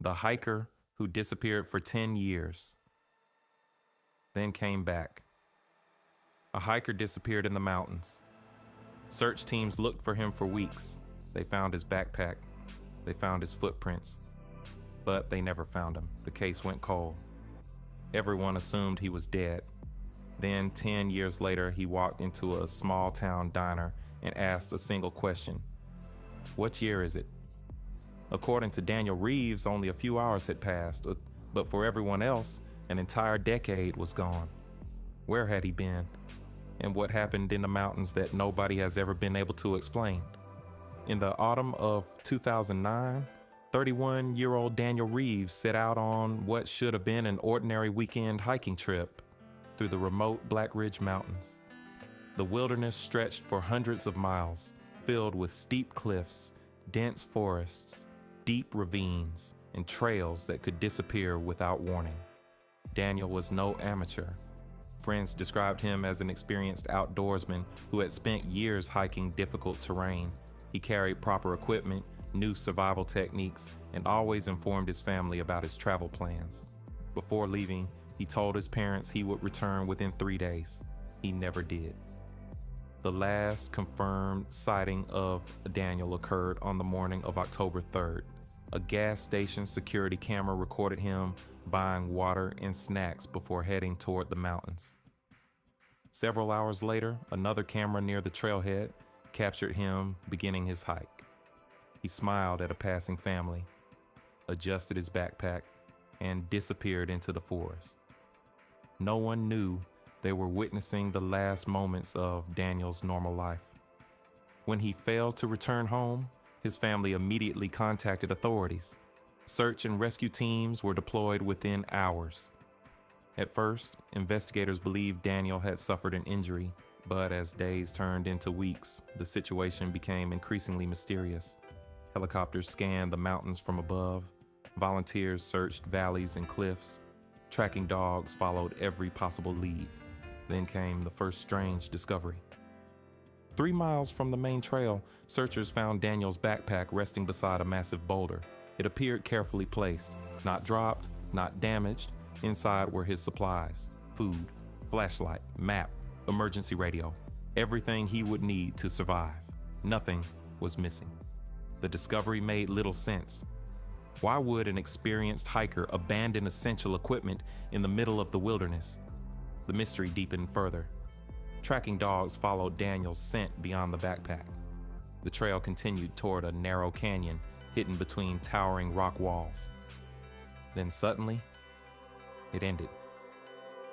The hiker who disappeared for 10 years, then came back. A hiker disappeared in the mountains. Search teams looked for him for weeks. They found his backpack. They found his footprints. But they never found him. The case went cold. Everyone assumed he was dead. Then, 10 years later, he walked into a small town diner and asked a single question. What year is it? According to Daniel Reeves, only a few hours had passed, but for everyone else, an entire decade was gone. Where had he been? And what happened in the mountains that nobody has ever been able to explain? In the autumn of 2009, 31-year-old Daniel Reeves set out on what should have been an ordinary weekend hiking trip through the remote Black Ridge Mountains. The wilderness stretched for hundreds of miles, filled with steep cliffs, dense forests, deep ravines, and trails that could disappear without warning. Daniel was no amateur. Friends described him as an experienced outdoorsman who had spent years hiking difficult terrain. He carried proper equipment, knew survival techniques, and always informed his family about his travel plans. Before leaving, he told his parents he would return within 3 days. He never did. The last confirmed sighting of Daniel occurred on the morning of October 3rd. A gas station security camera recorded him buying water and snacks before heading toward the mountains. Several hours later, another camera near the trailhead captured him beginning his hike. He smiled at a passing family, adjusted his backpack, and disappeared into the forest. No one knew they were witnessing the last moments of Daniel's normal life. When he failed to return home, his family immediately contacted authorities. Search and rescue teams were deployed within hours. At first, investigators believed Daniel had suffered an injury, but as days turned into weeks, the situation became increasingly mysterious. Helicopters scanned the mountains from above. Volunteers searched valleys and cliffs. Tracking dogs followed every possible lead. Then came the first strange discovery. 3 miles from the main trail, searchers found Daniel's backpack resting beside a massive boulder. It appeared carefully placed, not dropped, not damaged. Inside were his supplies: food, flashlight, map, emergency radio, everything he would need to survive. Nothing was missing. The discovery made little sense. Why would an experienced hiker abandon essential equipment in the middle of the wilderness? The mystery deepened further. Tracking dogs followed Daniel's scent beyond the backpack. The trail continued toward a narrow canyon hidden between towering rock walls. Then suddenly, it ended.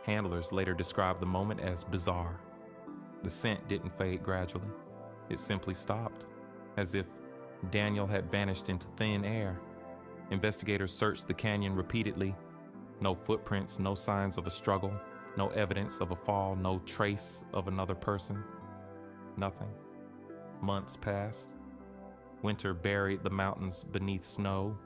Handlers later described the moment as bizarre. The scent didn't fade gradually. It simply stopped, as if Daniel had vanished into thin air. Investigators searched the canyon repeatedly. No footprints, no signs of a struggle, no evidence of a fall, no trace of another person. Nothing. Months passed. Winter buried the mountains beneath snow.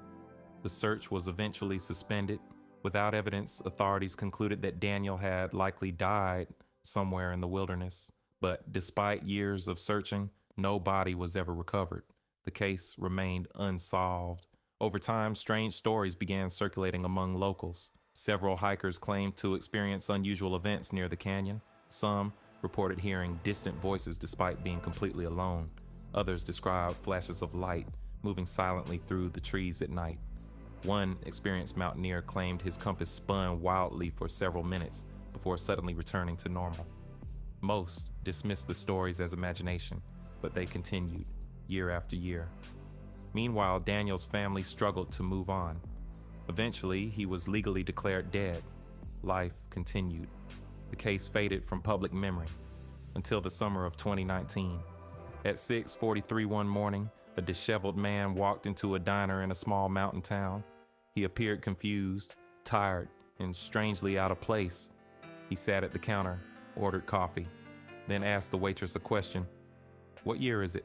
The search was eventually suspended. Without evidence, authorities concluded that Daniel had likely died somewhere in the wilderness. But despite years of searching, no body was ever recovered. The case remained unsolved. Over time, strange stories began circulating among locals. Several hikers claimed to experience unusual events near the canyon. Some reported hearing distant voices despite being completely alone. Others described flashes of light moving silently through the trees at night. One experienced mountaineer claimed his compass spun wildly for several minutes before suddenly returning to normal. Most dismissed the stories as imagination, but they continued year after year. Meanwhile, Daniel's family struggled to move on. Eventually, he was legally declared dead. Life continued. The case faded from public memory until the summer of 2019. At 6:43 one morning, a disheveled man walked into a diner in a small mountain town. He appeared confused, tired, and strangely out of place. He sat at the counter, ordered coffee, then asked the waitress a question. "What year is it?"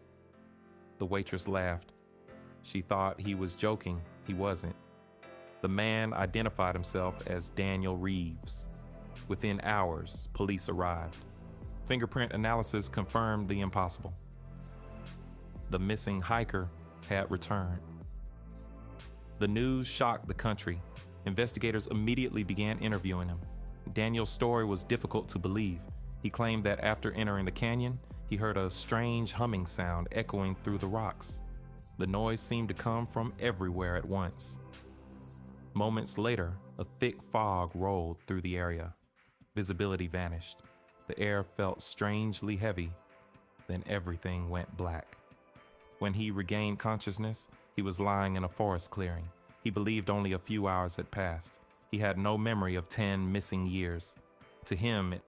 The waitress laughed. She thought he was joking. He wasn't. The man identified himself as Daniel Reeves. Within hours, police arrived. Fingerprint analysis confirmed the impossible. The missing hiker had returned. The news shocked the country. Investigators immediately began interviewing him. Daniel's story was difficult to believe. He claimed that after entering the canyon, he heard a strange humming sound echoing through the rocks. The noise seemed to come from everywhere at once. Moments later, a thick fog rolled through the area. Visibility vanished. The air felt strangely heavy. Then everything went black. When he regained consciousness, he was lying in a forest clearing. He believed only a few hours had passed. He had no memory of 10 missing years. To him,